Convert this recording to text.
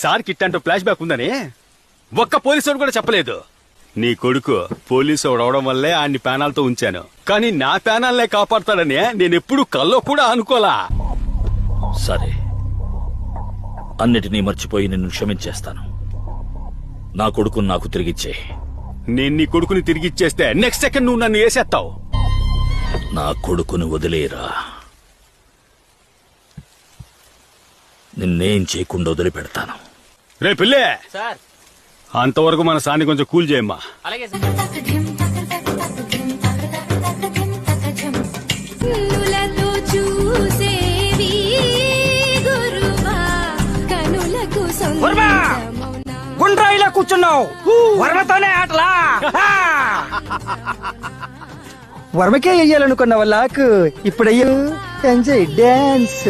Sir కిట్టంటూ flash back ఉందని ఒక్క police కూడా చెప్పలేదు. నీ కొడుకు పోలీసు అవడం వల్లే ఆయన్ని ప్యానాలతో ఉంచాను, కానీ నా ప్యానాలనే కాపాడతాడని నేనెప్పుడు కల్లో కూడా అనుకోలా. సరే, అన్నిటినీ మర్చిపోయి నిన్ను క్షమించేస్తాను. నా కొడుకుని నాకు తిరిగిచ్చే. నేను నీ కొడుకుని తిరిగిచ్చేస్తే నెక్స్ట్ సెకండ్ నువ్వు నన్ను వేసేస్తావు. నా కొడుకుని వదిలేరా. నిన్నేం చేయకుండా వదిలిపెడతాను. రే పిల్లే, సార్ అంతవరకు మన సాన్ని కొంచెం కూల్ చేయమ్మా. అలాగే సార్. కన్నులతో చూసేవి గురువా, కనులకు సొంతమౌనా. గుండ్రాయిలా కూర్చున్నావు, వర్మతోనే ఆటలా. వర్మకే వెయ్యాలనుకున్న వాళ్ళకు ఇప్పుడయ్యో ఎంజాయ్ డాన్స్.